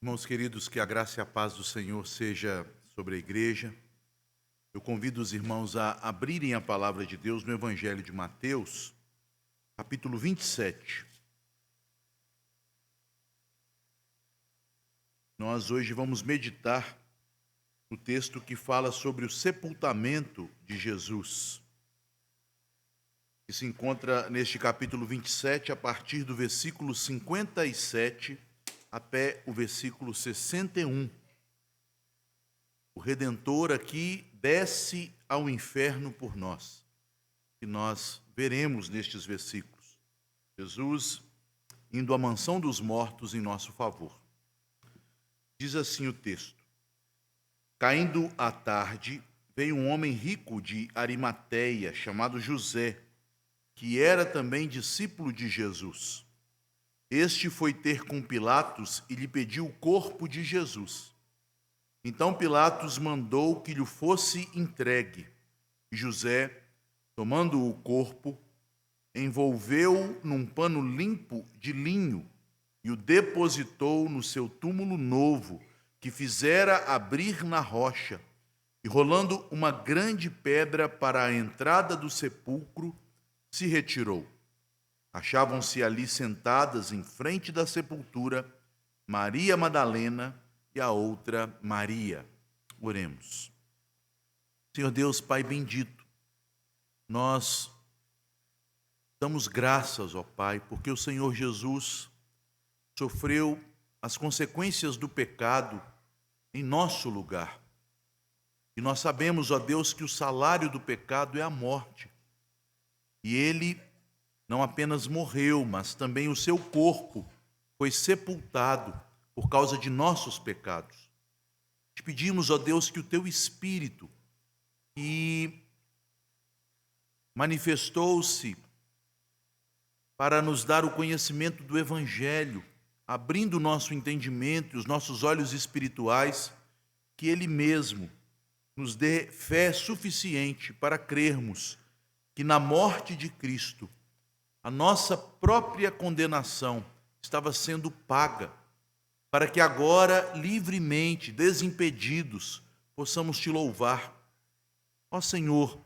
Irmãos queridos, que a graça e a paz do Senhor seja sobre a igreja. Eu convido os irmãos a abrirem a palavra de Deus no Evangelho de Mateus, capítulo 27. Nós hoje vamos meditar no texto que fala sobre o sepultamento de Jesus, que se encontra neste capítulo 27, a partir do versículo 57 até o versículo 61. O Redentor aqui desce ao inferno por nós, e nós veremos nestes versículos Jesus indo à mansão dos mortos em nosso favor. Diz assim o texto: Caindo a tarde, veio um homem rico de Arimateia, chamado José, que era também discípulo de Jesus. Este foi ter com Pilatos e lhe pediu o corpo de Jesus. Então Pilatos mandou que lhe fosse entregue. E José, tomando o corpo, envolveu-o num pano limpo de linho e o depositou no seu túmulo novo, que fizera abrir na rocha, e rolando uma grande pedra para a entrada do sepulcro, se retirou. Achavam-se ali sentadas em frente da sepultura Maria Madalena e a outra Maria. Oremos. Senhor Deus, Pai bendito, nós damos graças, ó Pai, porque o Senhor Jesus sofreu as consequências do pecado em nosso lugar. E nós sabemos, ó Deus, que o salário do pecado é a morte. E Ele não apenas morreu, mas também o seu corpo foi sepultado por causa de nossos pecados. Te pedimos, ó Deus, que o Teu Espírito, que manifestou-se para nos dar o conhecimento do Evangelho, abrindo o nosso entendimento e os nossos olhos espirituais, que Ele mesmo nos dê fé suficiente para crermos que na morte de Cristo a nossa própria condenação estava sendo paga, para que agora, livremente, desimpedidos, possamos Te louvar. Ó Senhor,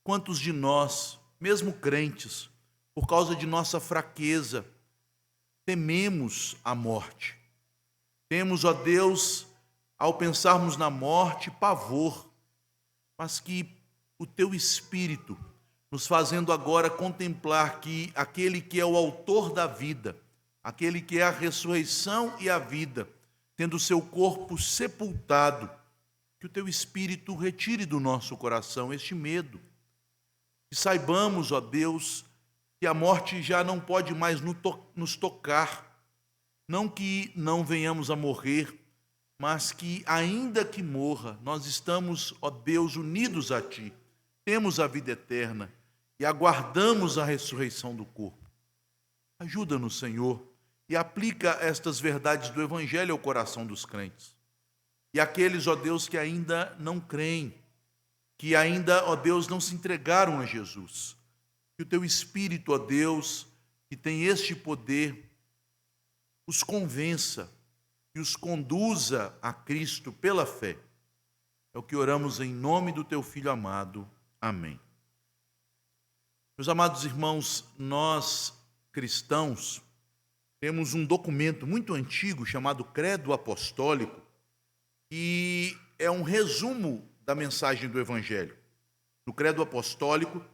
quantos de nós, mesmo crentes, por causa de nossa fraqueza, tememos a morte. Temos, ó Deus, ao pensarmos na morte, pavor, mas que o Teu Espírito, nos fazendo agora contemplar que aquele que é o autor da vida, aquele que é a ressurreição e a vida, tendo seu corpo sepultado, que o Teu Espírito retire do nosso coração este medo. E saibamos, ó Deus, que a morte já não pode mais nos tocar. Não que não venhamos a morrer, mas que ainda que morra, nós estamos, ó Deus, unidos a Ti. Temos a vida eterna e aguardamos a ressurreição do corpo. Ajuda-nos, Senhor, e aplica estas verdades do Evangelho ao coração dos crentes. E aqueles, ó Deus, que ainda não creem, que ainda, ó Deus, não se entregaram a Jesus. Que o Teu Espírito, ó Deus, que tem este poder, os convença e os conduza a Cristo pela fé. É o que oramos em nome do Teu Filho amado. Amém. Meus amados irmãos, nós cristãos temos um documento muito antigo chamado Credo Apostólico, que é um resumo da mensagem do Evangelho. No Credo Apostólico,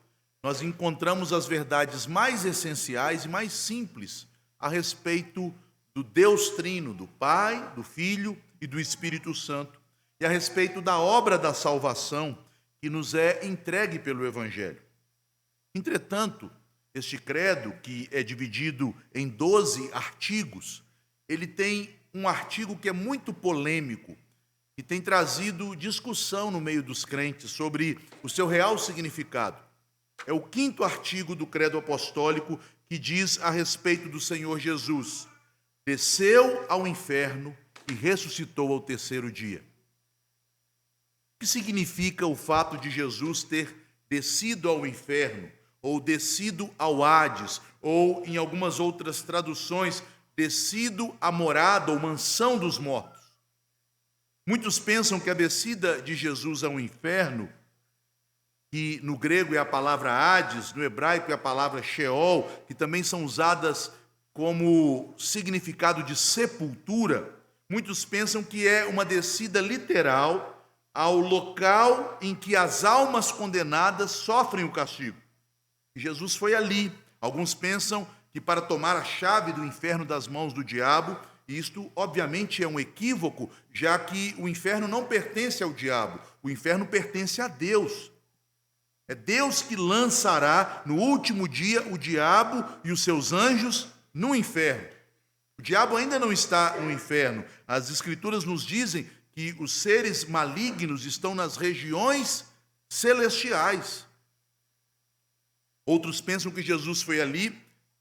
nós encontramos as verdades mais essenciais e mais simples a respeito do Deus Trino, do Pai, do Filho e do Espírito Santo, e a respeito da obra da salvação que nos é entregue pelo Evangelho. Entretanto, este credo, que é dividido em 12 artigos, ele tem um artigo que é muito polêmico e tem trazido discussão no meio dos crentes sobre o seu real significado. É o 5º artigo do Credo Apostólico, que diz a respeito do Senhor Jesus: desceu ao inferno e ressuscitou ao 3º dia. O que significa o fato de Jesus ter descido ao inferno, ou descido ao Hades, ou, em algumas outras traduções, descido à morada ou mansão dos mortos. Muitos pensam que a descida de Jesus ao inferno, que no grego é a palavra Hades, no hebraico é a palavra Sheol, que também são usadas como significado de sepultura, muitos pensam que é uma descida literal ao local em que as almas condenadas sofrem o castigo. E Jesus foi ali. Alguns pensam que para tomar a chave do inferno das mãos do diabo, e isto obviamente é um equívoco, já que o inferno não pertence ao diabo, o inferno pertence a Deus. É Deus que lançará no último dia o diabo e os seus anjos no inferno. O diabo ainda não está no inferno. As Escrituras nos dizem que os seres malignos estão nas regiões celestiais. Outros pensam que Jesus foi ali,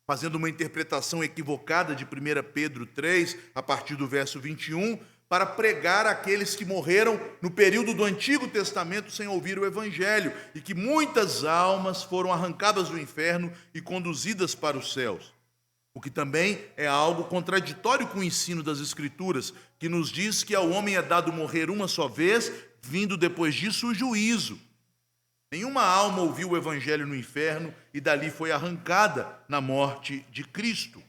fazendo uma interpretação equivocada de 1 Pedro 3, a partir do verso 21, para pregar àqueles que morreram no período do Antigo Testamento sem ouvir o Evangelho, e que muitas almas foram arrancadas do inferno e conduzidas para os céus. O que também é algo contraditório com o ensino das Escrituras, que nos diz que ao homem é dado morrer uma só vez, vindo depois disso o juízo. Nenhuma alma ouviu o Evangelho no inferno e dali foi arrancada na morte de Cristo.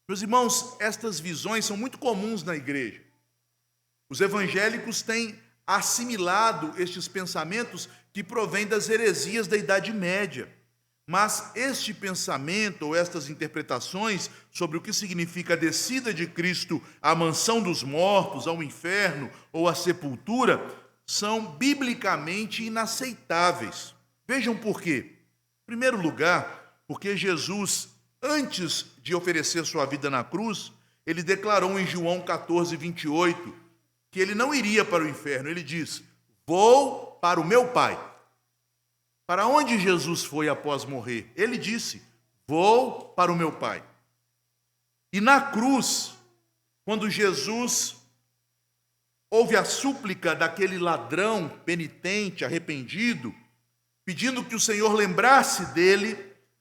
Meus irmãos, estas visões são muito comuns na igreja. Os evangélicos têm assimilado estes pensamentos que provêm das heresias da Idade Média. Mas este pensamento ou estas interpretações sobre o que significa a descida de Cristo à mansão dos mortos, ao inferno ou à sepultura, são biblicamente inaceitáveis. Vejam por quê. Em primeiro lugar, porque Jesus, antes de oferecer sua vida na cruz, ele declarou em João 14, 28, que ele não iria para o inferno. Ele diz: vou para o meu Pai. Para onde Jesus foi após morrer? Ele disse: vou para o meu Pai. E na cruz, quando Jesus ouve a súplica daquele ladrão penitente, arrependido, pedindo que o Senhor lembrasse dele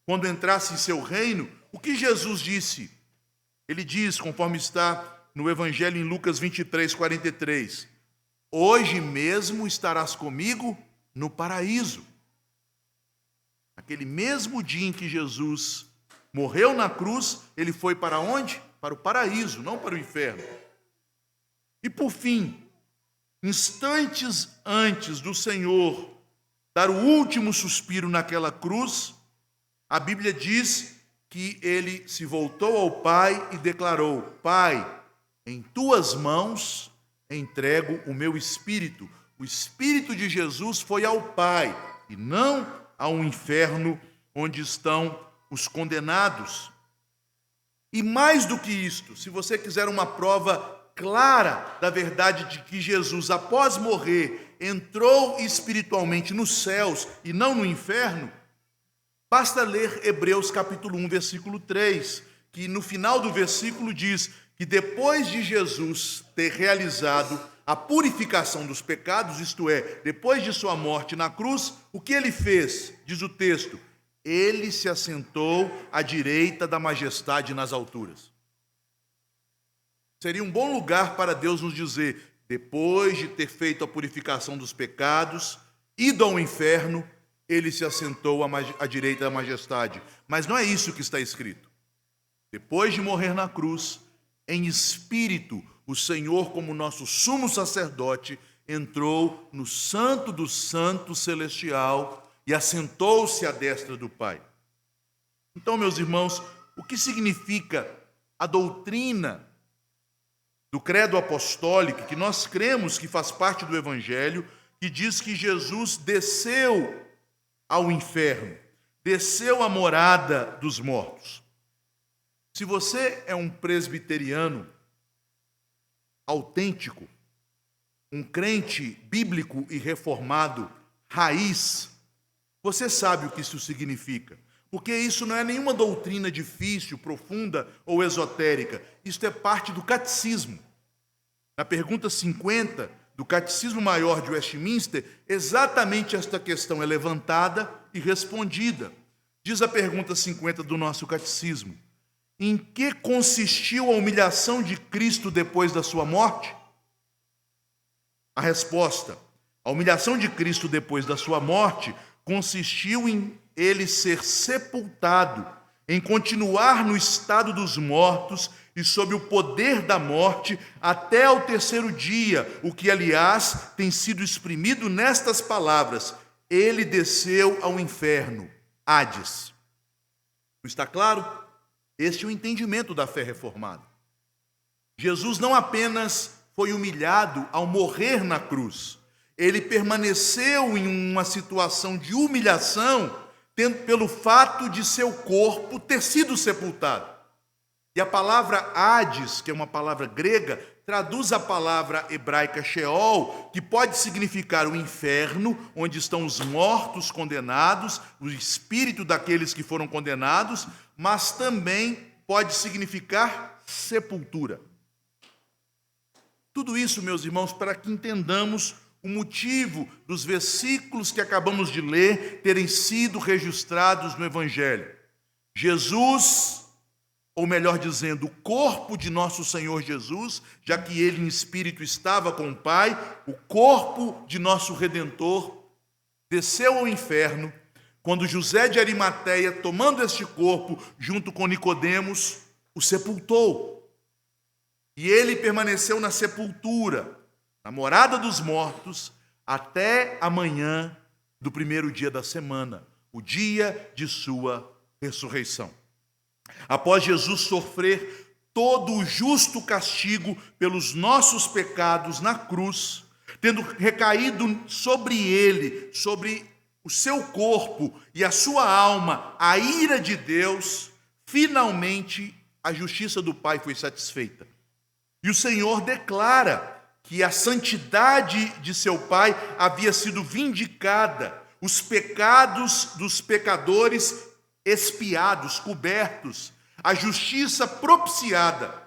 quando entrasse em seu reino, o que Jesus disse? Ele diz, conforme está no Evangelho em Lucas 23, 43, hoje mesmo estarás comigo no paraíso. Aquele mesmo dia em que Jesus morreu na cruz, ele foi para onde? Para o paraíso, não para o inferno. E por fim, instantes antes do Senhor dar o último suspiro naquela cruz, a Bíblia diz que ele se voltou ao Pai e declarou: Pai, em tuas mãos entrego o meu espírito. O espírito de Jesus foi ao Pai e não ao inferno onde estão os condenados. E mais do que isto, se você quiser uma prova clara da verdade de que Jesus, após morrer, entrou espiritualmente nos céus e não no inferno, basta ler Hebreus capítulo 1, versículo 3, que no final do versículo diz que depois de Jesus ter realizado a purificação dos pecados, isto é, depois de sua morte na cruz, o que ele fez? Diz o texto: ele se assentou à direita da majestade nas alturas. Seria um bom lugar para Deus nos dizer: depois de ter feito a purificação dos pecados, ido ao inferno, ele se assentou à direita da majestade. Mas não é isso que está escrito. Depois de morrer na cruz, em espírito, o Senhor, como nosso sumo sacerdote, entrou no santo do santo celestial e assentou-se à destra do Pai. Então, meus irmãos, o que significa a doutrina do credo apostólico, que nós cremos que faz parte do Evangelho, que diz que Jesus desceu ao inferno, desceu à morada dos mortos? Se você é um presbiteriano autêntico, um crente bíblico e reformado, raiz, você sabe o que isso significa. Porque isso não é nenhuma doutrina difícil, profunda ou esotérica. Isto é parte do catecismo. Na pergunta 50 do Catecismo Maior de Westminster, exatamente esta questão é levantada e respondida. Diz a pergunta 50 do nosso catecismo: em que consistiu a humilhação de Cristo depois da sua morte? A resposta: a humilhação de Cristo depois da sua morte consistiu em ele ser sepultado, em continuar no estado dos mortos e sob o poder da morte até ao terceiro dia, o que, aliás, tem sido exprimido nestas palavras: ele desceu ao inferno, Hades. Está claro? Este é o entendimento da fé reformada. Jesus não apenas foi humilhado ao morrer na cruz, ele permaneceu em uma situação de humilhação pelo fato de seu corpo ter sido sepultado. E a palavra Hades, que é uma palavra grega, traduz a palavra hebraica Sheol, que pode significar o inferno, onde estão os mortos condenados, o espírito daqueles que foram condenados, mas também pode significar sepultura. Tudo isso, meus irmãos, para que entendamos o motivo dos versículos que acabamos de ler terem sido registrados no Evangelho. Jesus, ou melhor dizendo, o corpo de nosso Senhor Jesus, já que ele em espírito estava com o Pai, o corpo de nosso Redentor desceu ao inferno, quando José de Arimateia, tomando este corpo junto com Nicodemos, o sepultou. E ele permaneceu na sepultura, na morada dos mortos, até a manhã do primeiro dia da semana, o dia de sua ressurreição. Após Jesus sofrer todo o justo castigo pelos nossos pecados na cruz, tendo recaído sobre ele, sobre o seu corpo e a sua alma, a ira de Deus, finalmente a justiça do Pai foi satisfeita. E o Senhor declara que a santidade de seu Pai havia sido vindicada, os pecados dos pecadores expiados, cobertos, a justiça propiciada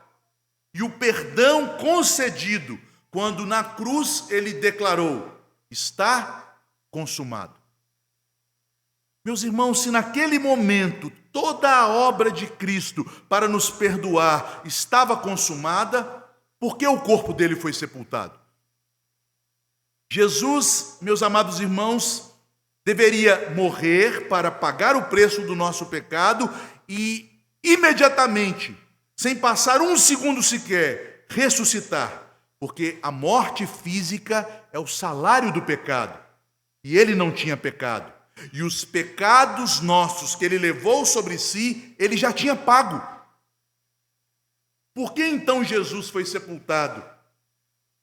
e o perdão concedido, quando na cruz ele declarou: está consumado. Meus irmãos, se naquele momento toda a obra de Cristo para nos perdoar estava consumada, por que o corpo dele foi sepultado? Jesus, meus amados irmãos, deveria morrer para pagar o preço do nosso pecado e imediatamente, sem passar um segundo sequer, ressuscitar, porque a morte física é o salário do pecado, e ele não tinha pecado, e os pecados nossos que ele levou sobre si, ele já tinha pago. Por que então Jesus foi sepultado?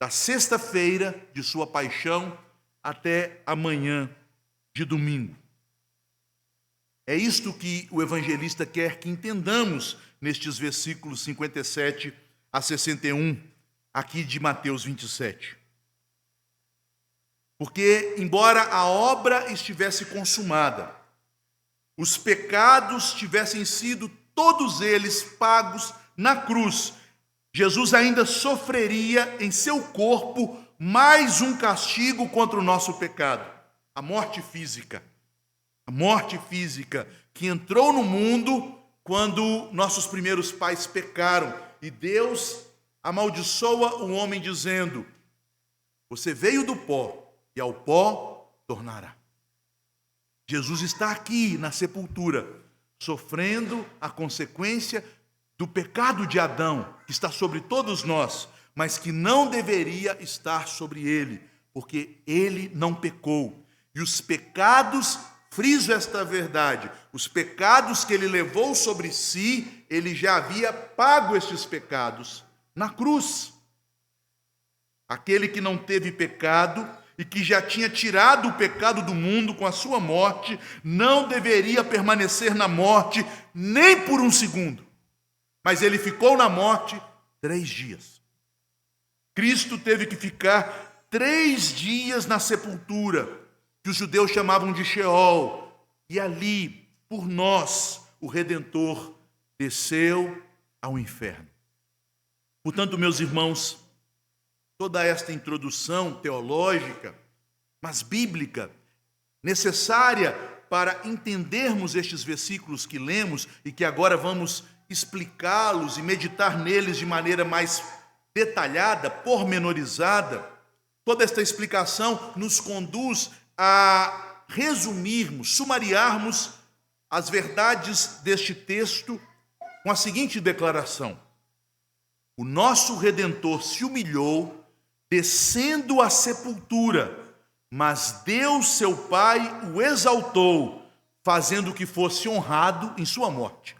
Da sexta-feira de sua paixão até a manhã de domingo. É isto que o evangelista quer que entendamos nestes versículos 57 a 61, aqui de Mateus 27. Porque, embora a obra estivesse consumada, os pecados tivessem sido todos eles pagos na cruz, Jesus ainda sofreria em seu corpo mais um castigo contra o nosso pecado, a morte física. A morte física que entrou no mundo quando nossos primeiros pais pecaram e Deus amaldiçoa o homem dizendo: você veio do pó e ao pó tornará. Jesus está aqui na sepultura, sofrendo a consequência do pecado de Adão, que está sobre todos nós, mas que não deveria estar sobre ele, porque ele não pecou. E os pecados, friso esta verdade, os pecados que ele levou sobre si, ele já havia pago estes pecados na cruz. Aquele que não teve pecado e que já tinha tirado o pecado do mundo com a sua morte, não deveria permanecer na morte nem por um segundo. Mas ele ficou na morte 3 dias. Cristo teve que ficar 3 dias na sepultura, que os judeus chamavam de Sheol, e ali, por nós, o Redentor desceu ao inferno. Portanto, meus irmãos, toda esta introdução teológica, mas bíblica, necessária para entendermos estes versículos que lemos e que agora vamos explicá-los e meditar neles de maneira mais detalhada, pormenorizada, toda esta explicação nos conduz a resumirmos, sumariarmos as verdades deste texto com a seguinte declaração: o nosso Redentor se humilhou, descendo à sepultura, mas Deus, seu Pai, o exaltou, fazendo que fosse honrado em sua morte.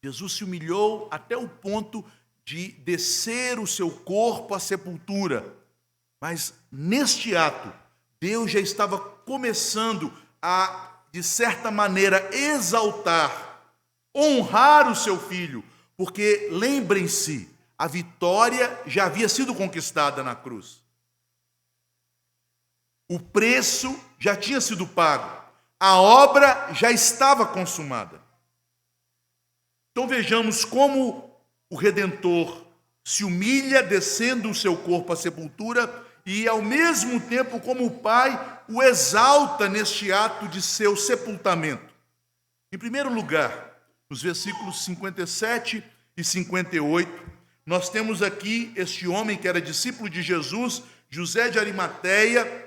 Jesus se humilhou até o ponto de descer o seu corpo à sepultura, mas neste ato, Deus já estava começando a, de certa maneira, exaltar, honrar o seu Filho, porque, lembrem-se, a vitória já havia sido conquistada na cruz. O preço já tinha sido pago. A obra já estava consumada. Então vejamos como o Redentor se humilha, descendo o seu corpo à sepultura, e ao mesmo tempo como o Pai o exalta neste ato de seu sepultamento. Em primeiro lugar, nos versículos 57 e 58, nós temos aqui este homem que era discípulo de Jesus, José de Arimateia,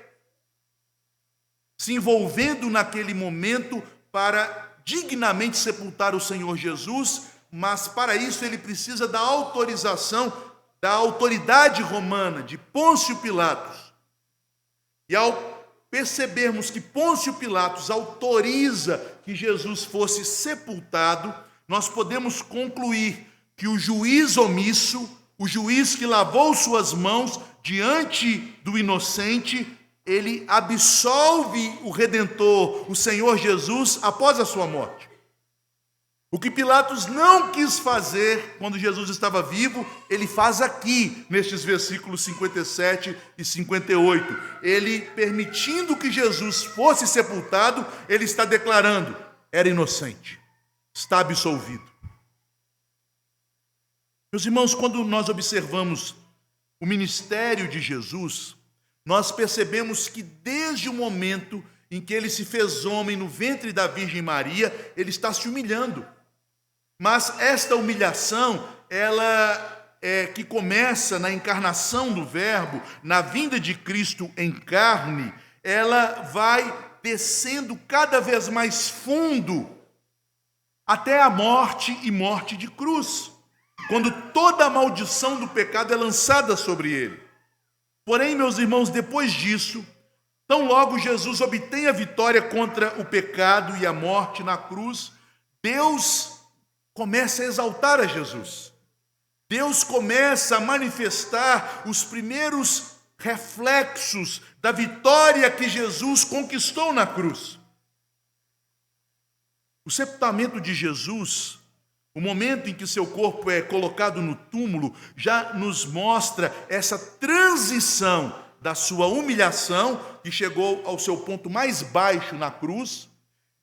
se envolvendo naquele momento para dignamente sepultar o Senhor Jesus, mas para isso ele precisa da autorização da autoridade romana, de Pôncio Pilatos. E ao percebermos que Pôncio Pilatos autoriza que Jesus fosse sepultado, nós podemos concluir que o juiz omisso, o juiz que lavou suas mãos diante do inocente, ele absolve o Redentor, o Senhor Jesus, após a sua morte. O que Pilatos não quis fazer quando Jesus estava vivo, ele faz aqui, nestes versículos 57 e 58. Ele, permitindo que Jesus fosse sepultado, ele está declarando: era inocente, está absolvido. Meus irmãos, quando nós observamos o ministério de Jesus, nós percebemos que desde o momento em que ele se fez homem no ventre da Virgem Maria, ele está se humilhando. Mas esta humilhação, ela que começa na encarnação do Verbo, na vinda de Cristo em carne, ela vai descendo cada vez mais fundo, até a morte e morte de cruz, quando toda a maldição do pecado é lançada sobre ele. Porém, meus irmãos, depois disso, tão logo Jesus obtém a vitória contra o pecado e a morte na cruz, Deus começa a exaltar a Jesus. Deus começa a manifestar os primeiros reflexos da vitória que Jesus conquistou na cruz. O sepultamento de Jesus, o momento em que seu corpo é colocado no túmulo, já nos mostra essa transição da sua humilhação, que chegou ao seu ponto mais baixo na cruz,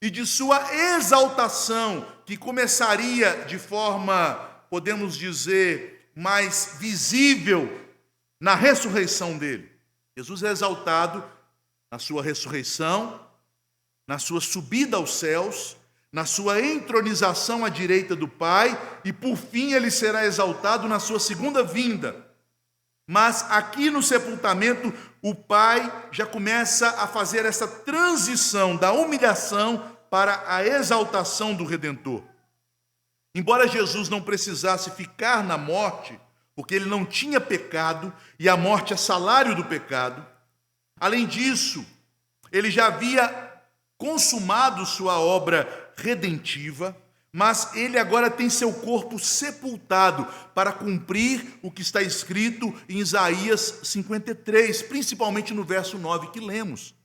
e de sua exaltação, que começaria de forma, podemos dizer, mais visível na ressurreição dele. Jesus é exaltado na sua ressurreição, na sua subida aos céus, na sua entronização à direita do Pai, e por fim ele será exaltado na sua segunda vinda. Mas aqui no sepultamento, o Pai já começa a fazer essa transição da humilhação para a exaltação do Redentor. Embora Jesus não precisasse ficar na morte, porque ele não tinha pecado, e a morte é salário do pecado, além disso, ele já havia consumado sua obra redentiva, mas ele agora tem seu corpo sepultado para cumprir o que está escrito em Isaías 53, principalmente no verso 9 que lemos.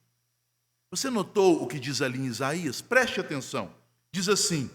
Você notou o que diz ali em Isaías? Preste atenção. Diz assim: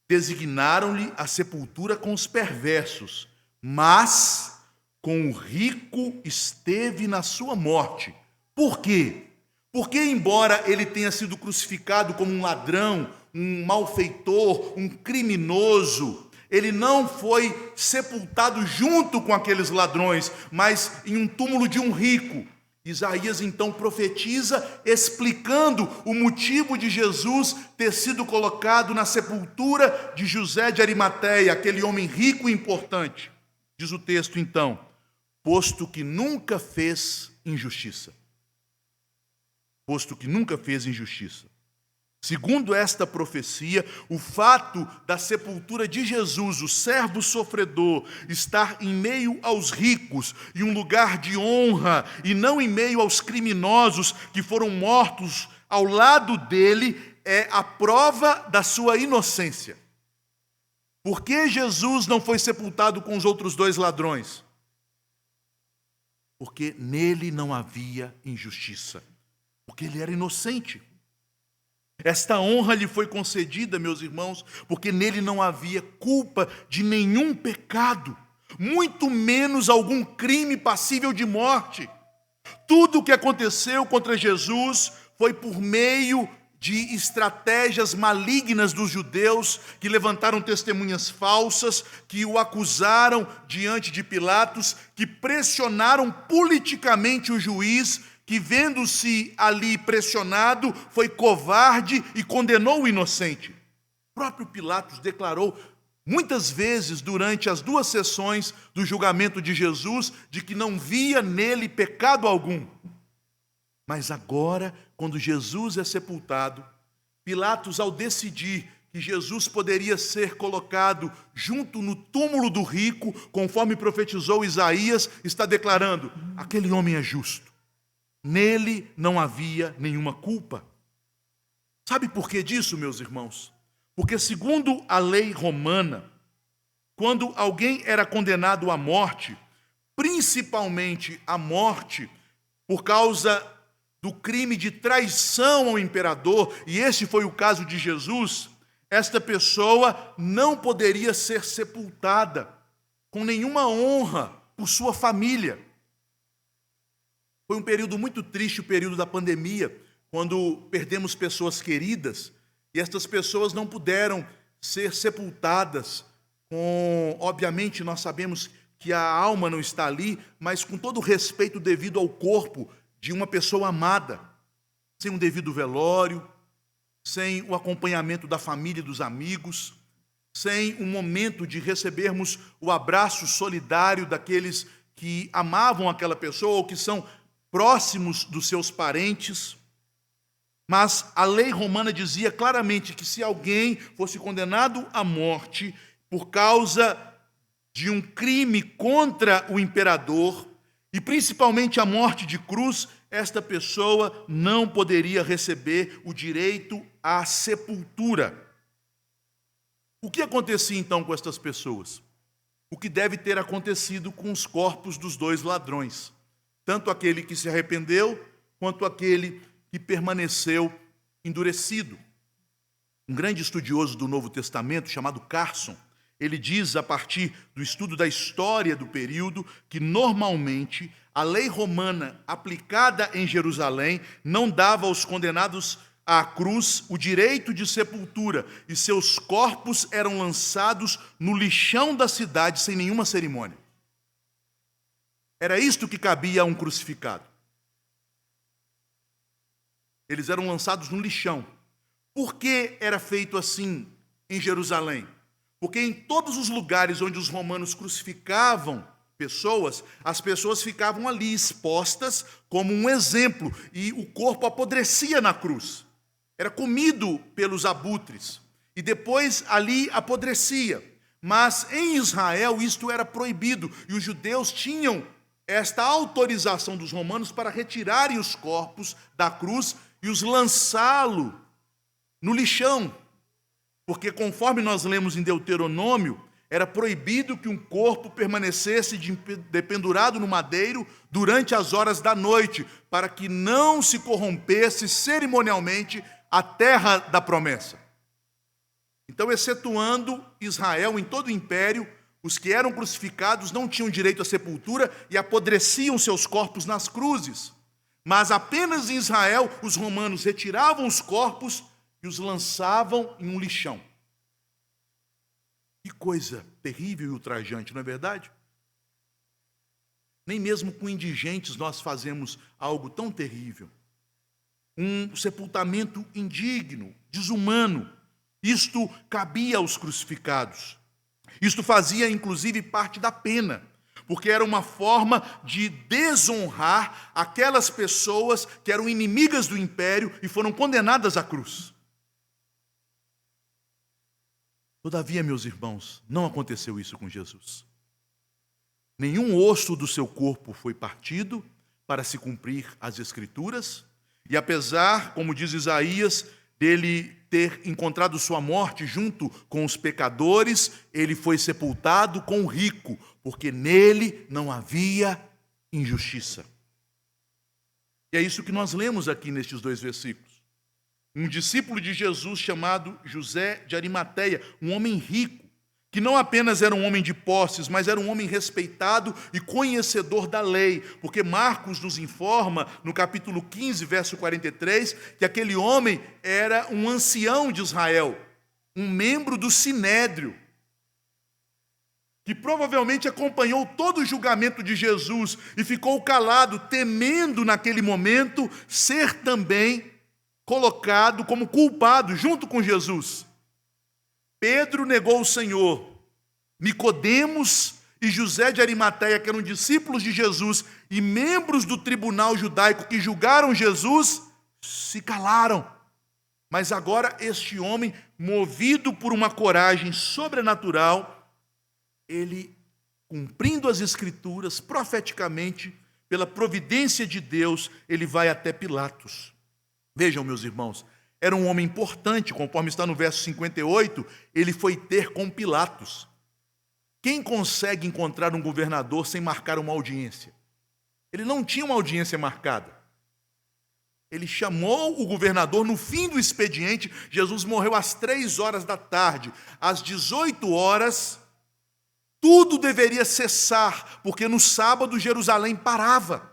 designaram-lhe a sepultura com os perversos, mas com o rico esteve na sua morte. Por quê? Porque, embora ele tenha sido crucificado como um ladrão, um malfeitor, um criminoso, ele não foi sepultado junto com aqueles ladrões, mas em um túmulo de um rico. Isaías então profetiza explicando o motivo de Jesus ter sido colocado na sepultura de José de Arimateia, aquele homem rico e importante. Diz o texto então: posto que nunca fez injustiça. Posto que nunca fez injustiça. Segundo esta profecia, o fato da sepultura de Jesus, o servo sofredor, estar em meio aos ricos, em um lugar de honra, e não em meio aos criminosos que foram mortos ao lado dele, é a prova da sua inocência. Por que Jesus não foi sepultado com os outros dois ladrões? Porque nele não havia injustiça, porque ele era inocente. Esta honra lhe foi concedida, meus irmãos, porque nele não havia culpa de nenhum pecado, muito menos algum crime passível de morte. Tudo o que aconteceu contra Jesus foi por meio de estratégias malignas dos judeus, que levantaram testemunhas falsas, que o acusaram diante de Pilatos, que pressionaram politicamente o juiz, que, vendo-se ali pressionado, foi covarde e condenou o inocente. O próprio Pilatos declarou muitas vezes durante as 2 sessões do julgamento de Jesus de que não via nele pecado algum. Mas agora, quando Jesus é sepultado, Pilatos, ao decidir que Jesus poderia ser colocado junto no túmulo do rico, conforme profetizou Isaías, está declarando: aquele homem é justo. Nele não havia nenhuma culpa. Sabe por que disso, meus irmãos? Porque, segundo a lei romana, quando alguém era condenado à morte, principalmente à morte por causa do crime de traição ao imperador, e este foi o caso de Jesus, esta pessoa não poderia ser sepultada com nenhuma honra por sua família. Foi um período muito triste, o período da pandemia, quando perdemos pessoas queridas, e estas pessoas não puderam ser sepultadas com, obviamente, nós sabemos que a alma não está ali, mas com todo o respeito devido ao corpo de uma pessoa amada, sem um devido velório, sem o acompanhamento da família e dos amigos, sem um momento de recebermos o abraço solidário daqueles que amavam aquela pessoa ou que são próximos dos seus parentes. Mas a lei romana dizia claramente que se alguém fosse condenado à morte por causa de um crime contra o imperador, e principalmente a morte de cruz, esta pessoa não poderia receber o direito à sepultura. O que acontecia então com estas pessoas? O que deve ter acontecido com os corpos dos 2 ladrões, tanto aquele que se arrependeu, quanto aquele que permaneceu endurecido. Um grande estudioso do Novo Testamento, chamado Carson, ele diz, a partir do estudo da história do período, que normalmente a lei romana aplicada em Jerusalém não dava aos condenados à cruz o direito de sepultura, e seus corpos eram lançados no lixão da cidade sem nenhuma cerimônia. Era isto que cabia a um crucificado. Eles eram lançados no lixão. Por que era feito assim em Jerusalém? Porque em todos os lugares onde os romanos crucificavam pessoas, as pessoas ficavam ali expostas como um exemplo, e o corpo apodrecia na cruz. Era comido pelos abutres, e depois ali apodrecia. Mas em Israel isto era proibido, e os judeus tinham esta autorização dos romanos para retirarem os corpos da cruz e os lançá-lo no lixão. Porque, conforme nós lemos em Deuteronômio, era proibido que um corpo permanecesse dependurado no madeiro durante as horas da noite, para que não se corrompesse cerimonialmente a terra da promessa. Então, excetuando Israel, em todo o império, os que eram crucificados não tinham direito à sepultura e apodreciam seus corpos nas cruzes. Mas apenas em Israel, os romanos retiravam os corpos e os lançavam em um lixão. Que coisa terrível e ultrajante, não é verdade? Nem mesmo com indigentes nós fazemos algo tão terrível. Um sepultamento indigno, desumano. Isto cabia aos crucificados. Isto fazia, inclusive, parte da pena, porque era uma forma de desonrar aquelas pessoas que eram inimigas do império e foram condenadas à cruz. Todavia, meus irmãos, não aconteceu isso com Jesus. Nenhum osso do seu corpo foi partido para se cumprir as Escrituras, e apesar, como diz Isaías, dele ter encontrado sua morte junto com os pecadores, ele foi sepultado com o rico, porque nele não havia injustiça. E é isso que nós lemos aqui nestes 2 versículos. Um discípulo de Jesus chamado José de Arimateia, um homem rico, que não apenas era um homem de posses, mas era um homem respeitado e conhecedor da lei, porque Marcos nos informa, no capítulo 15, verso 43, que aquele homem era um ancião de Israel, um membro do Sinédrio, que provavelmente acompanhou todo o julgamento de Jesus e ficou calado, temendo naquele momento ser também colocado como culpado junto com Jesus. Pedro negou o Senhor. Nicodemos e José de Arimateia, que eram discípulos de Jesus e membros do tribunal judaico que julgaram Jesus, se calaram. Mas agora este homem, movido por uma coragem sobrenatural, ele, cumprindo as Escrituras profeticamente, pela providência de Deus, ele vai até Pilatos. Vejam, meus irmãos, era um homem importante, conforme está no verso 58, ele foi ter com Pilatos. Quem consegue encontrar um governador sem marcar uma audiência? Ele não tinha uma audiência marcada. Ele chamou o governador no fim do expediente. Jesus morreu às 3 horas da tarde. Às 18 horas, tudo deveria cessar, porque no sábado Jerusalém parava.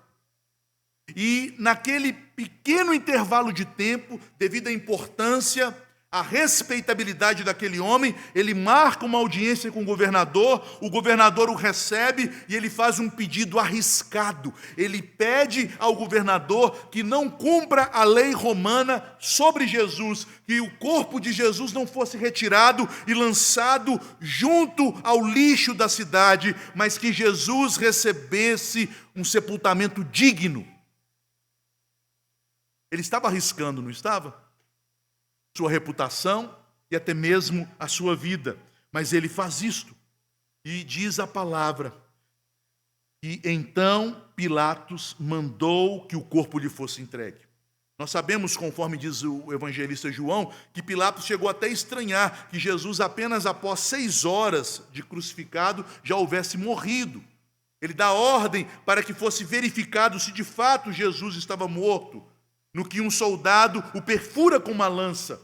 E naquele pequeno intervalo de tempo, devido à importância, à respeitabilidade daquele homem, ele marca uma audiência com o governador o recebe e ele faz um pedido arriscado. Ele pede ao governador que não cumpra a lei romana sobre Jesus, que o corpo de Jesus não fosse retirado e lançado junto ao lixo da cidade, mas que Jesus recebesse um sepultamento digno. Ele estava arriscando, não estava? Sua reputação e até mesmo a sua vida. Mas ele faz isto. E diz a palavra que então Pilatos mandou que o corpo lhe fosse entregue. Nós sabemos, conforme diz o evangelista João, que Pilatos chegou até a estranhar que Jesus, apenas após 6 horas de crucificado, já houvesse morrido. Ele dá ordem para que fosse verificado se de fato Jesus estava morto. No que um soldado o perfura com uma lança.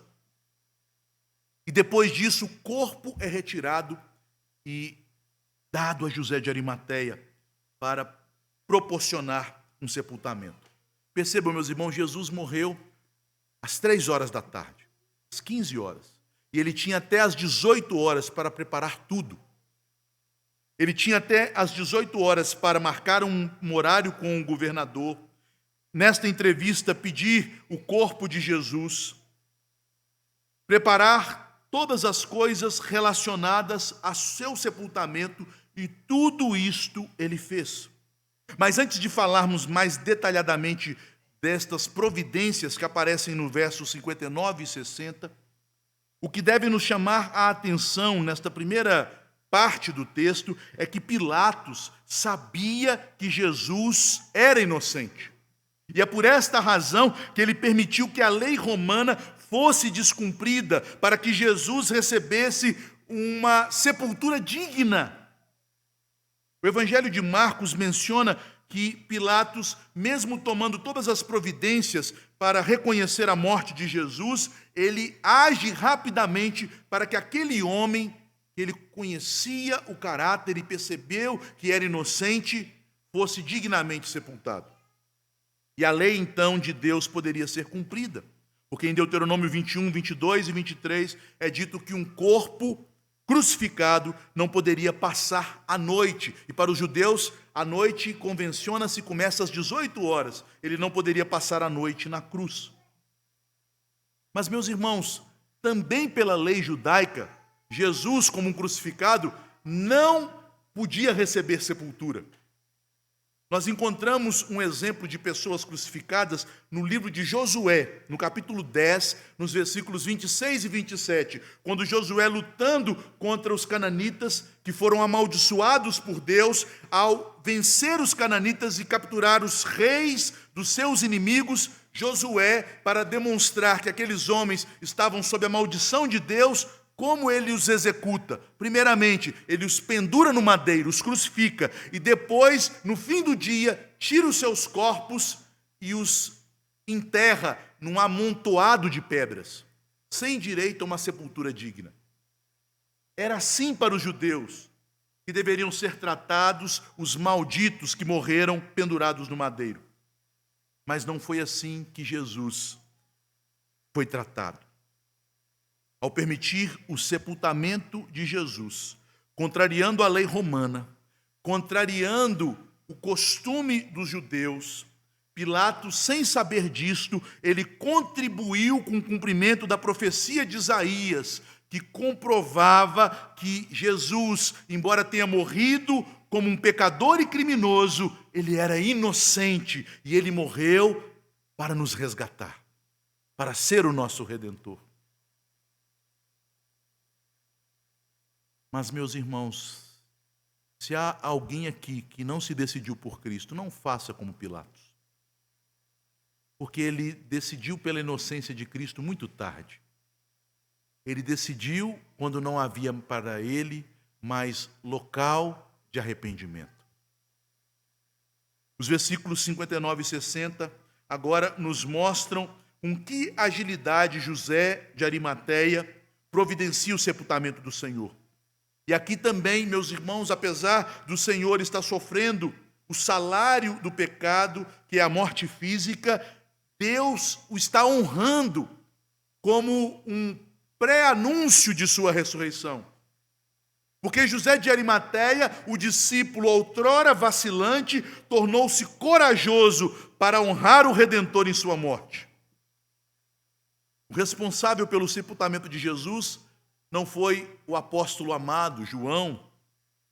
E depois disso, o corpo é retirado e dado a José de Arimateia para proporcionar um sepultamento. Percebam, meus irmãos, Jesus morreu às 3 horas da tarde, às 15 horas. E ele tinha até às 18 horas para preparar tudo. Ele tinha até às 18 horas para marcar um horário com o governador, nesta entrevista, pedir o corpo de Jesus, preparar todas as coisas relacionadas a seu sepultamento, e tudo isto ele fez. Mas antes de falarmos mais detalhadamente destas providências que aparecem no versos 59 e 60, o que deve nos chamar a atenção nesta primeira parte do texto é que Pilatos sabia que Jesus era inocente. E é por esta razão que ele permitiu que a lei romana fosse descumprida, para que Jesus recebesse uma sepultura digna. O Evangelho de Marcos menciona que Pilatos, mesmo tomando todas as providências para reconhecer a morte de Jesus, ele age rapidamente para que aquele homem, que ele conhecia o caráter e percebeu que era inocente, fosse dignamente sepultado. E a lei, então, de Deus poderia ser cumprida, porque em Deuteronômio 21, 22 e 23 é dito que um corpo crucificado, não poderia passar a noite. E para os judeus, a noite convenciona-se, começa às 18 horas. Ele não poderia passar a noite na cruz. Mas, meus irmãos, também pela lei judaica, Jesus, como um crucificado, não podia receber sepultura. Nós encontramos um exemplo de pessoas crucificadas no livro de Josué, no capítulo 10, nos versículos 26 e 27, quando Josué, lutando contra os cananitas, que foram amaldiçoados por Deus, ao vencer os cananitas e capturar os reis dos seus inimigos, Josué, para demonstrar que aqueles homens estavam sob a maldição de Deus, como ele os executa? Primeiramente, ele os pendura no madeiro, os crucifica, e depois, no fim do dia, tira os seus corpos e os enterra num amontoado de pedras, sem direito a uma sepultura digna. Era assim para os judeus que deveriam ser tratados os malditos que morreram pendurados no madeiro. Mas não foi assim que Jesus foi tratado. Ao permitir o sepultamento de Jesus, contrariando a lei romana, contrariando o costume dos judeus, Pilatos, sem saber disto, ele contribuiu com o cumprimento da profecia de Isaías, que comprovava que Jesus, embora tenha morrido como um pecador e criminoso, ele era inocente e ele morreu para nos resgatar, para ser o nosso Redentor. Mas, meus irmãos, se há alguém aqui que não se decidiu por Cristo, não faça como Pilatos. Porque ele decidiu pela inocência de Cristo muito tarde. Ele decidiu quando não havia para ele mais local de arrependimento. Os versículos 59 e 60 agora nos mostram com que agilidade José de Arimateia providencia o sepultamento do Senhor. E aqui também, meus irmãos, apesar do Senhor estar sofrendo o salário do pecado, que é a morte física, Deus o está honrando como um pré-anúncio de sua ressurreição. Porque José de Arimateia, o discípulo outrora vacilante, tornou-se corajoso para honrar o Redentor em sua morte. O responsável pelo sepultamento de Jesus não foi o apóstolo amado, João,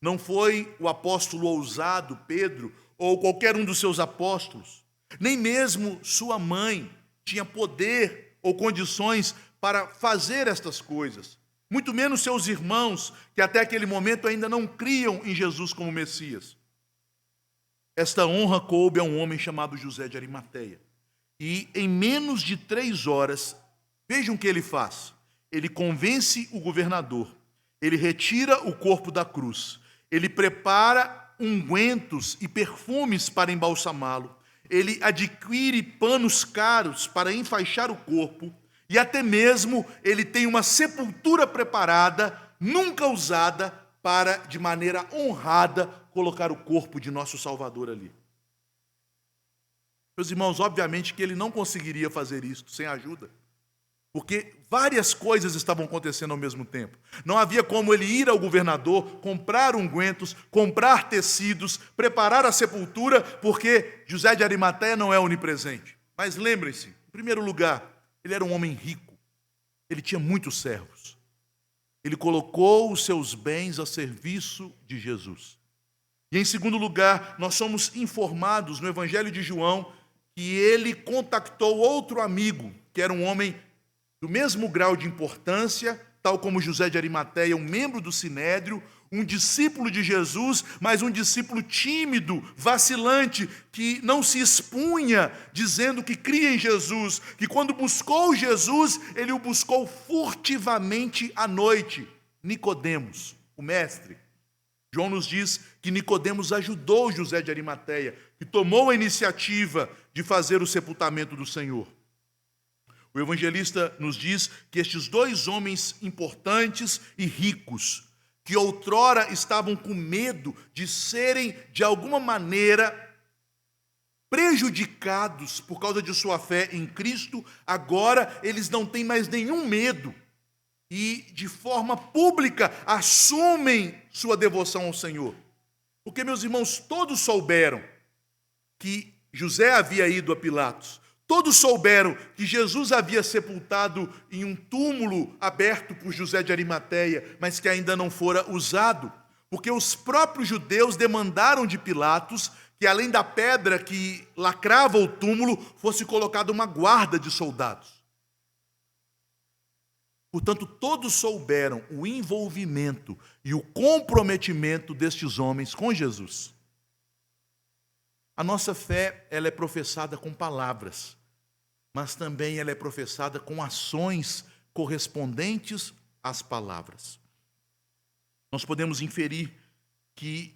não foi o apóstolo ousado, Pedro, ou qualquer um dos seus apóstolos, nem mesmo sua mãe tinha poder ou condições para fazer estas coisas, muito menos seus irmãos, que até aquele momento ainda não criam em Jesus como Messias. Esta honra coube a um homem chamado José de Arimateia, e em menos de 3 horas, vejam o que ele faz. Ele convence o governador, ele retira o corpo da cruz, ele prepara ungüentos e perfumes para embalsamá-lo, ele adquire panos caros para enfaixar o corpo e até mesmo ele tem uma sepultura preparada, nunca usada, para, de maneira honrada, colocar o corpo de nosso Salvador ali. Meus irmãos, obviamente que ele não conseguiria fazer isso sem ajuda. Porque várias coisas estavam acontecendo ao mesmo tempo. Não havia como ele ir ao governador, comprar ungüentos, comprar tecidos, preparar a sepultura, porque José de Arimateia não é onipresente. Mas lembrem-se, em primeiro lugar, ele era um homem rico. Ele tinha muitos servos. Ele colocou os seus bens a serviço de Jesus. E em segundo lugar, nós somos informados no Evangelho de João que ele contactou outro amigo, que era um homem do mesmo grau de importância, tal como José de Arimateia, um membro do Sinédrio, um discípulo de Jesus, mas um discípulo tímido, vacilante, que não se expunha, dizendo que cria em Jesus, que quando buscou Jesus, ele o buscou furtivamente à noite. Nicodemos, o mestre. João nos diz que Nicodemos ajudou José de Arimateia, que tomou a iniciativa de fazer o sepultamento do Senhor. O evangelista nos diz que estes 2 homens importantes e ricos, que outrora estavam com medo de serem, de alguma maneira, prejudicados por causa de sua fé em Cristo, agora eles não têm mais nenhum medo, e de forma pública assumem sua devoção ao Senhor. Porque, meus irmãos, todos souberam que José havia ido a Pilatos. Todos souberam que Jesus havia sepultado em um túmulo aberto por José de Arimateia, mas que ainda não fora usado, porque os próprios judeus demandaram de Pilatos que, além da pedra que lacrava o túmulo, fosse colocada uma guarda de soldados. Portanto, todos souberam o envolvimento e o comprometimento destes homens com Jesus. A nossa fé, ela é professada com palavras, mas também ela é professada com ações correspondentes às palavras. Nós podemos inferir que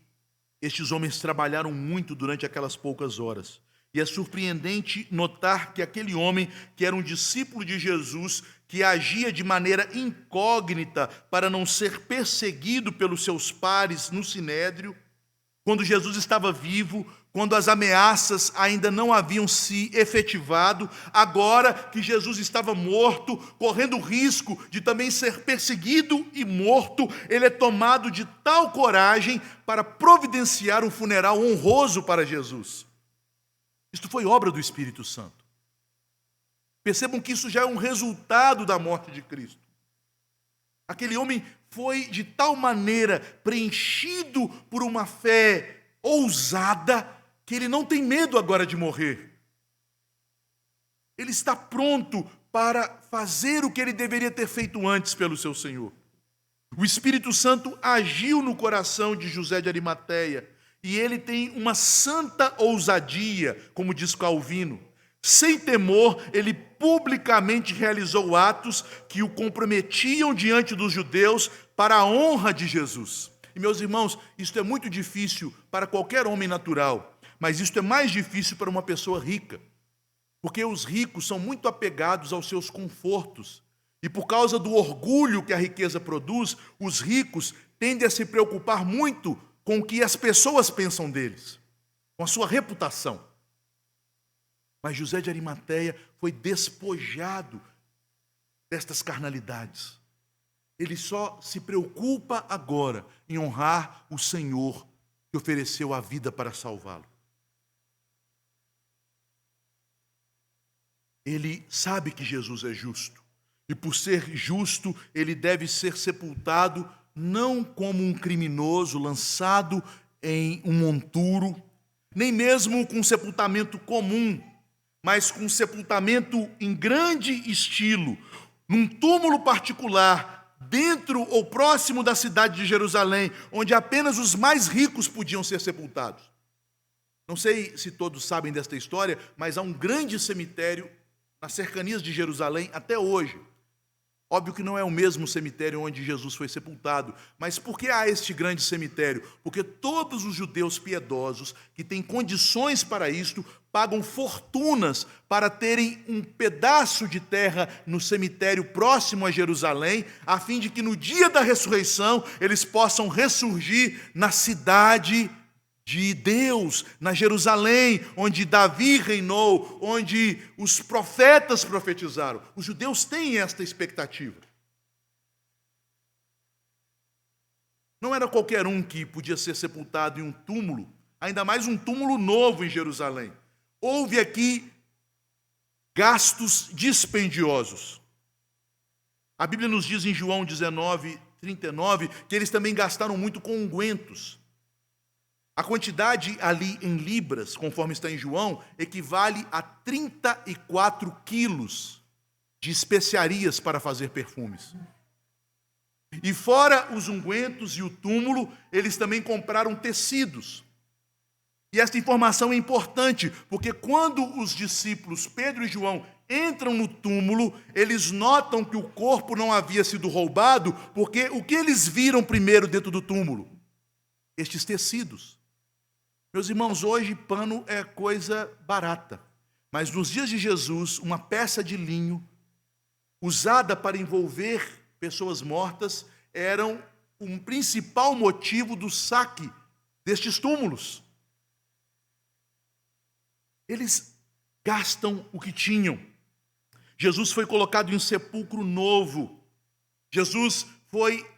estes homens trabalharam muito durante aquelas poucas horas. E é surpreendente notar que aquele homem, que era um discípulo de Jesus, que agia de maneira incógnita para não ser perseguido pelos seus pares no Sinédrio, quando Jesus estava vivo, quando as ameaças ainda não haviam se efetivado, agora que Jesus estava morto, correndo o risco de também ser perseguido e morto, ele é tomado de tal coragem para providenciar um funeral honroso para Jesus. Isto foi obra do Espírito Santo. Percebam que isso já é um resultado da morte de Cristo. Aquele homem foi de tal maneira preenchido por uma fé ousada que ele não tem medo agora de morrer. Ele está pronto para fazer o que ele deveria ter feito antes pelo seu Senhor. O Espírito Santo agiu no coração de José de Arimateia e ele tem uma santa ousadia, como diz Calvino. Sem temor, ele publicamente realizou atos que o comprometiam diante dos judeus para a honra de Jesus. E, meus irmãos, isto é muito difícil para qualquer homem natural, mas isto é mais difícil para uma pessoa rica, porque os ricos são muito apegados aos seus confortos, e por causa do orgulho que a riqueza produz, os ricos tendem a se preocupar muito com o que as pessoas pensam deles, com a sua reputação. Mas José de Arimateia foi despojado destas carnalidades. Ele só se preocupa agora em honrar o Senhor que ofereceu a vida para salvá-lo. Ele sabe que Jesus é justo. E por ser justo, ele deve ser sepultado não como um criminoso lançado em um monturo, nem mesmo com um sepultamento comum, mas com um sepultamento em grande estilo, num túmulo particular, dentro ou próximo da cidade de Jerusalém, onde apenas os mais ricos podiam ser sepultados. Não sei se todos sabem desta história, mas há um grande cemitério nas cercanias de Jerusalém até hoje. Óbvio que não é o mesmo cemitério onde Jesus foi sepultado, mas por que há este grande cemitério? Porque todos os judeus piedosos que têm condições para isto pagam fortunas para terem um pedaço de terra no cemitério próximo a Jerusalém, a fim de que no dia da ressurreição eles possam ressurgir na cidade de Deus, na Jerusalém, onde Davi reinou, onde os profetas profetizaram. Os judeus têm esta expectativa. Não era qualquer um que podia ser sepultado em um túmulo, ainda mais um túmulo novo em Jerusalém. Houve aqui gastos dispendiosos. A Bíblia nos diz em João 19:39 que eles também gastaram muito com ungüentos. A quantidade ali em libras, conforme está em João, equivale a 34 quilos de especiarias para fazer perfumes. E fora os ungüentos e o túmulo, eles também compraram tecidos. E esta informação é importante, porque quando os discípulos Pedro e João entram no túmulo, eles notam que o corpo não havia sido roubado, porque o que eles viram primeiro dentro do túmulo? Estes tecidos. Meus irmãos, hoje pano é coisa barata, mas nos dias de Jesus, uma peça de linho usada para envolver pessoas mortas eram um principal motivo do saque destes túmulos. Eles gastam o que tinham. Jesus foi colocado em um sepulcro novo, Jesus foi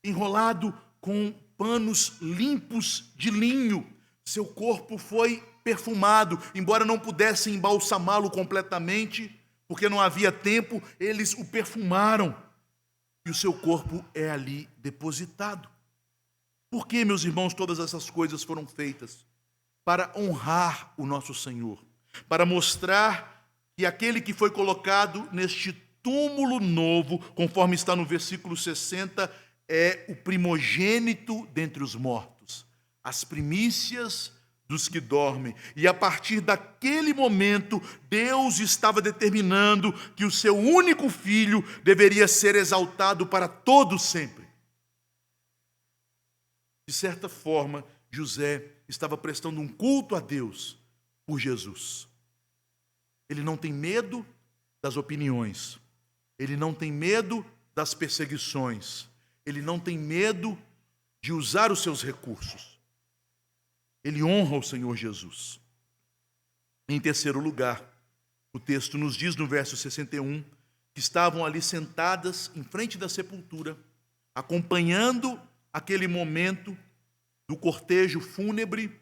enrolado com panos limpos de linho. Seu corpo foi perfumado, embora não pudessem embalsamá-lo completamente, porque não havia tempo, eles o perfumaram. E o seu corpo é ali depositado. Por que, meus irmãos, todas essas coisas foram feitas? Para honrar o nosso Senhor, para mostrar que aquele que foi colocado neste túmulo novo, conforme está no versículo 60, é o primogênito dentre os mortos, as primícias dos que dormem. E a partir daquele momento, Deus estava determinando que o seu único filho deveria ser exaltado para todo sempre. De certa forma, José estava prestando um culto a Deus por Jesus. Ele não tem medo das opiniões, ele não tem medo das perseguições, ele não tem medo de usar os seus recursos. Ele honra o Senhor Jesus. Em terceiro lugar, o texto nos diz no verso 61 que estavam ali sentadas em frente da sepultura, acompanhando aquele momento do cortejo fúnebre,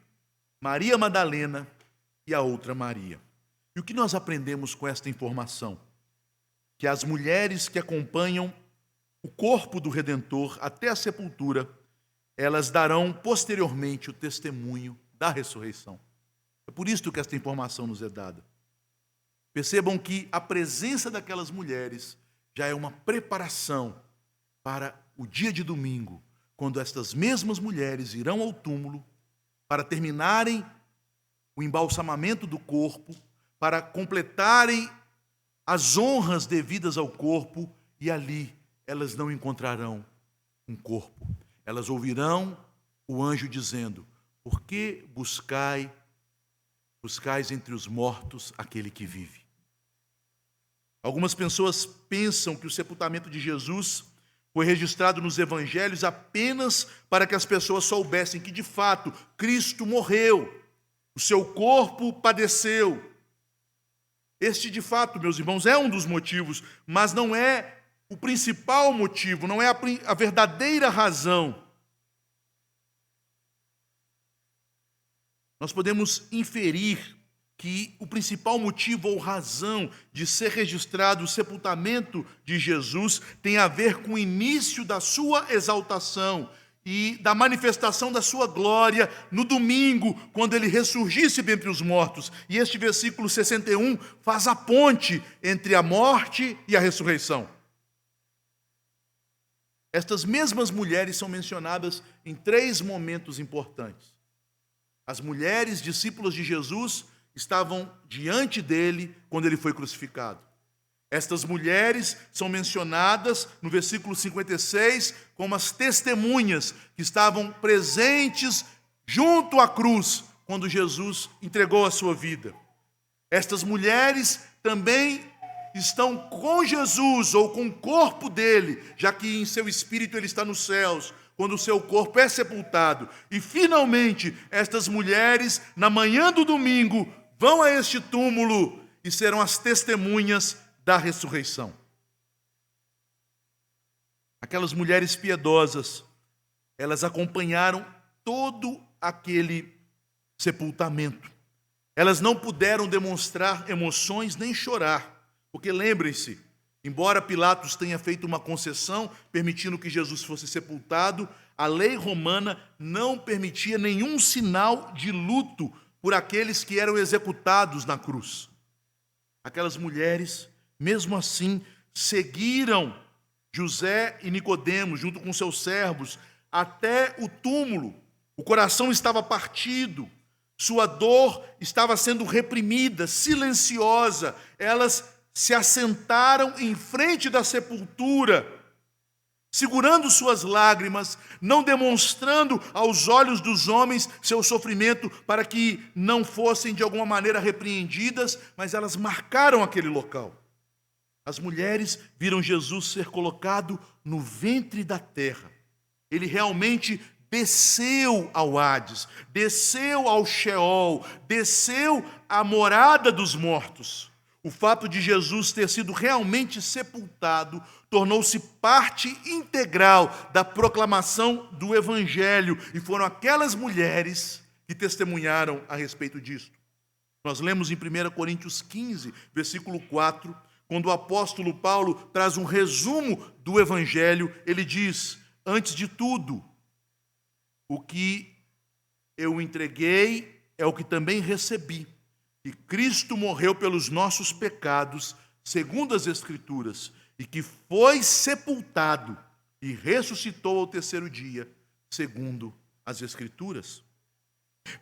Maria Madalena e a outra Maria. E o que nós aprendemos com esta informação? Que as mulheres que acompanham o corpo do Redentor até a sepultura, elas darão posteriormente o testemunho da ressurreição. É por isso que esta informação nos é dada. Percebam que a presença daquelas mulheres já é uma preparação para o dia de domingo, quando estas mesmas mulheres irão ao túmulo para terminarem o embalsamamento do corpo, para completarem as honras devidas ao corpo, e ali elas não encontrarão um corpo. Elas ouvirão o anjo dizendo: por que buscais entre os mortos aquele que vive? Algumas pessoas pensam que o sepultamento de Jesus foi registrado nos evangelhos apenas para que as pessoas soubessem que, de fato, Cristo morreu, o seu corpo padeceu. Este, de fato, meus irmãos, é um dos motivos, mas não é o principal motivo, não é a verdadeira razão. Nós podemos inferir que o principal motivo ou razão de ser registrado o sepultamento de Jesus tem a ver com o início da sua exaltação e da manifestação da sua glória no domingo, quando ele ressurgisse dentre os mortos. E este versículo 61 faz a ponte entre a morte e a ressurreição. Estas mesmas mulheres são mencionadas em 3 momentos importantes. As mulheres discípulas de Jesus estavam diante dele quando ele foi crucificado. Estas mulheres são mencionadas no versículo 56 como as testemunhas que estavam presentes junto à cruz quando Jesus entregou a sua vida. Estas mulheres também estão com Jesus ou com o corpo dele, já que em seu espírito ele está nos céus, quando o seu corpo é sepultado. E finalmente, estas mulheres, na manhã do domingo, vão a este túmulo e serão as testemunhas da ressurreição. Aquelas mulheres piedosas, elas acompanharam todo aquele sepultamento. Elas não puderam demonstrar emoções nem chorar, porque lembrem-se, embora Pilatos tenha feito uma concessão permitindo que Jesus fosse sepultado, a lei romana não permitia nenhum sinal de luto por aqueles que eram executados na cruz. Aquelas mulheres, mesmo assim, seguiram José e Nicodemos, junto com seus servos, até o túmulo. O coração estava partido, sua dor estava sendo reprimida, silenciosa. Elas se assentaram em frente da sepultura, segurando suas lágrimas, não demonstrando aos olhos dos homens seu sofrimento para que não fossem de alguma maneira repreendidas, mas elas marcaram aquele local. As mulheres viram Jesus ser colocado no ventre da terra. Ele realmente desceu ao Hades, desceu ao Sheol, desceu à morada dos mortos. O fato de Jesus ter sido realmente sepultado tornou-se parte integral da proclamação do Evangelho, e foram aquelas mulheres que testemunharam a respeito disso. Nós lemos em 1 Coríntios 15, versículo 4, quando o apóstolo Paulo traz um resumo do Evangelho, ele diz: antes de tudo, o que eu entreguei é o que também recebi, que Cristo morreu pelos nossos pecados, segundo as Escrituras, e que foi sepultado e ressuscitou ao terceiro dia, segundo as Escrituras.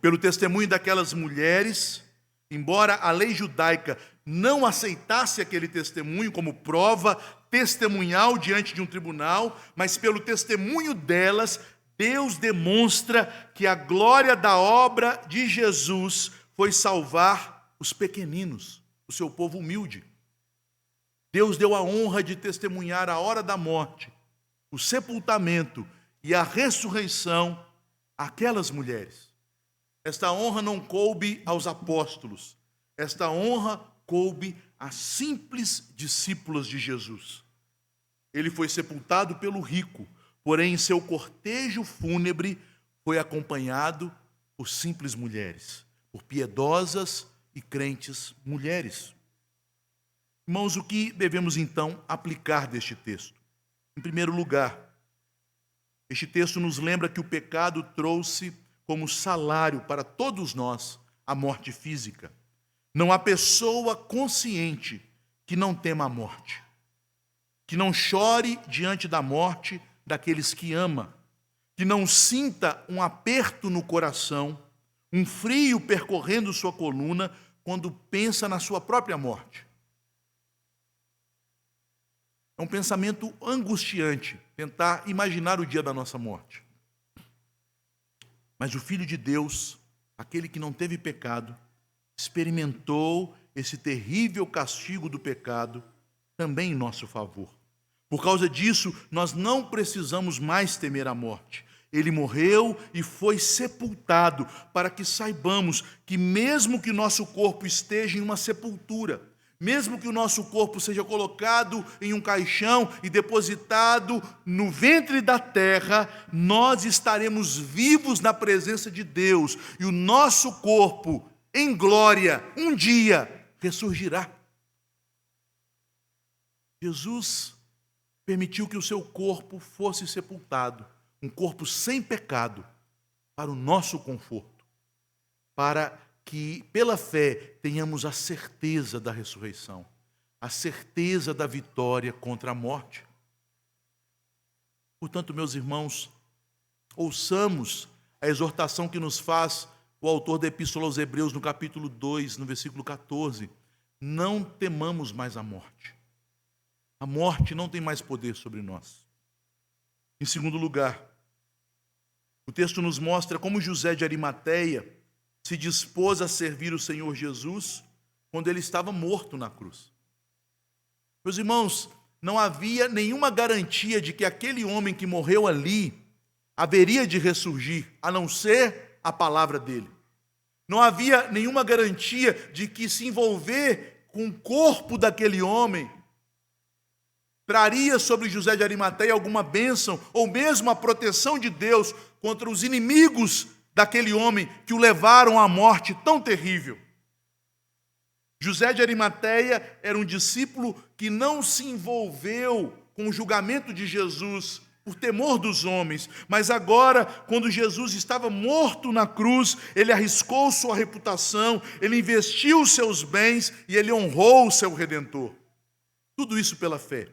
Pelo testemunho daquelas mulheres, embora a lei judaica não aceitasse aquele testemunho como prova testemunhal diante de um tribunal, mas pelo testemunho delas, Deus demonstra que a glória da obra de Jesus foi salvar os pequeninos, o seu povo humilde. Deus deu a honra de testemunhar a hora da morte, o sepultamento e a ressurreição àquelas mulheres. Esta honra não coube aos apóstolos, esta honra coube a simples discípulas de Jesus. Ele foi sepultado pelo rico, porém em seu cortejo fúnebre foi acompanhado por simples mulheres, por piedosas e crentes mulheres. Irmãos, o que devemos então aplicar deste texto? Em primeiro lugar, este texto nos lembra que o pecado trouxe como salário para todos nós a morte física. Não há pessoa consciente que não tema a morte, que não chore diante da morte daqueles que ama, que não sinta um aperto no coração, um frio percorrendo sua coluna quando pensa na sua própria morte. É um pensamento angustiante tentar imaginar o dia da nossa morte. Mas o Filho de Deus, aquele que não teve pecado, experimentou esse terrível castigo do pecado também em nosso favor. Por causa disso, nós não precisamos mais temer a morte. Ele morreu e foi sepultado para que saibamos que mesmo que nosso corpo esteja em uma sepultura, mesmo que o nosso corpo seja colocado em um caixão e depositado no ventre da terra, nós estaremos vivos na presença de Deus e o nosso corpo, em glória, um dia ressurgirá. Jesus permitiu que o seu corpo fosse sepultado, um corpo sem pecado, para o nosso conforto, para que, pela fé, tenhamos a certeza da ressurreição, a certeza da vitória contra a morte. Portanto, meus irmãos, ouçamos a exortação que nos faz o autor da Epístola aos Hebreus, no capítulo 2, no versículo 14. Não temamos mais a morte. A morte não tem mais poder sobre nós. Em segundo lugar, o texto nos mostra como José de Arimateia se dispôs a servir o Senhor Jesus quando ele estava morto na cruz. Meus irmãos, não havia nenhuma garantia de que aquele homem que morreu ali haveria de ressurgir, a não ser a palavra dele. Não havia nenhuma garantia de que se envolver com o corpo daquele homem traria sobre José de Arimateia alguma bênção, ou mesmo a proteção de Deus contra os inimigos daquele homem que o levaram à morte tão terrível. José de Arimateia era um discípulo que não se envolveu com o julgamento de Jesus por temor dos homens, mas agora, quando Jesus estava morto na cruz, ele arriscou sua reputação, ele investiu os seus bens e ele honrou o seu Redentor. Tudo isso pela fé.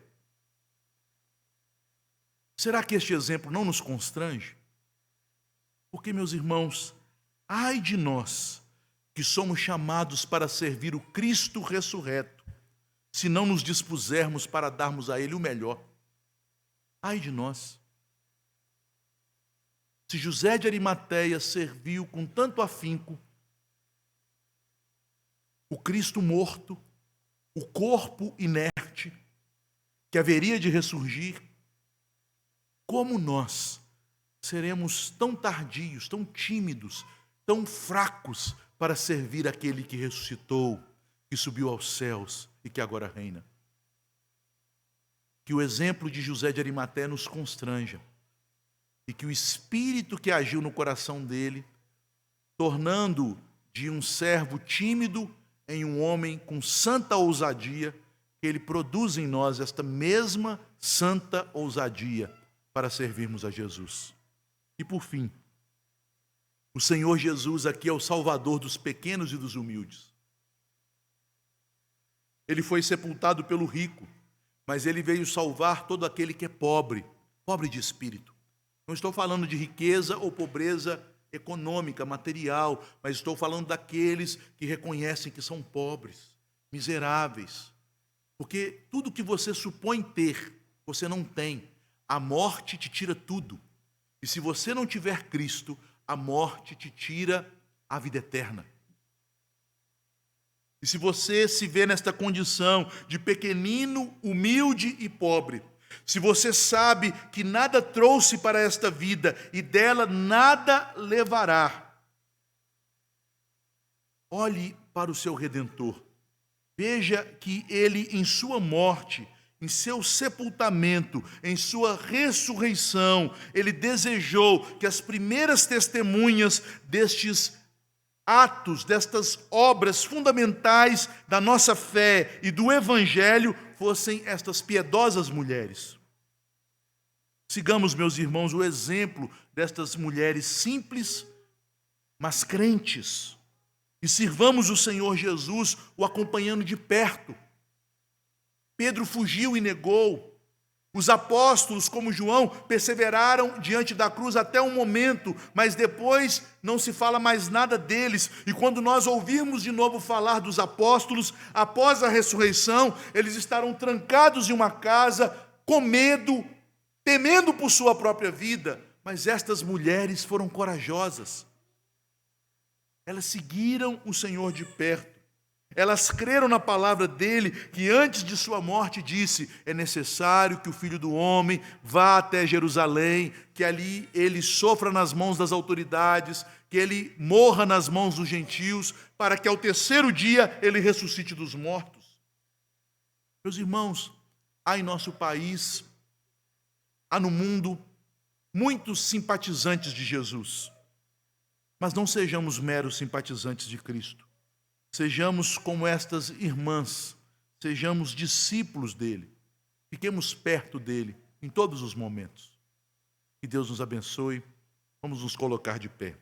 Será que este exemplo não nos constrange? Porque, meus irmãos, ai de nós que somos chamados para servir o Cristo ressurreto, se não nos dispusermos para darmos a Ele o melhor. Ai de nós. Se José de Arimateia serviu com tanto afinco o Cristo morto, o corpo inerte, que haveria de ressurgir, como nós seremos tão tardios, tão tímidos, tão fracos para servir aquele que ressuscitou, que subiu aos céus e que agora reina. Que o exemplo de José de Arimateia nos constranja e que o Espírito que agiu no coração dele, tornando de um servo tímido em um homem com santa ousadia, que ele produz em nós esta mesma santa ousadia para servirmos a Jesus. E por fim, o Senhor Jesus aqui é o Salvador dos pequenos e dos humildes. Ele foi sepultado pelo rico, mas ele veio salvar todo aquele que é pobre, pobre de espírito. Não estou falando de riqueza ou pobreza econômica, material, mas estou falando daqueles que reconhecem que são pobres, miseráveis. Porque tudo que você supõe ter, você não tem. A morte te tira tudo. E se você não tiver Cristo, a morte te tira a vida eterna. E se você se vê nesta condição de pequenino, humilde e pobre, se você sabe que nada trouxe para esta vida e dela nada levará, olhe para o seu Redentor. Veja que ele, em sua morte, em seu sepultamento, em sua ressurreição, ele desejou que as primeiras testemunhas destes atos, destas obras fundamentais da nossa fé e do Evangelho fossem estas piedosas mulheres. Sigamos, meus irmãos, o exemplo destas mulheres simples, mas crentes, e sirvamos o Senhor Jesus o acompanhando de perto. Pedro fugiu e negou. Os apóstolos, como João, perseveraram diante da cruz até um momento, mas depois não se fala mais nada deles. E quando nós ouvirmos de novo falar dos apóstolos, após a ressurreição, eles estarão trancados em uma casa, com medo, temendo por sua própria vida. Mas estas mulheres foram corajosas. Elas seguiram o Senhor de perto. Elas creram na palavra dele, que antes de sua morte disse: é necessário que o Filho do Homem vá até Jerusalém, que ali ele sofra nas mãos das autoridades, que ele morra nas mãos dos gentios, para que ao terceiro dia ele ressuscite dos mortos. Meus irmãos, há em nosso país, há no mundo, muitos simpatizantes de Jesus, mas não sejamos meros simpatizantes de Cristo. Sejamos como estas irmãs, sejamos discípulos dele, fiquemos perto dele em todos os momentos. Que Deus nos abençoe, vamos nos colocar de pé.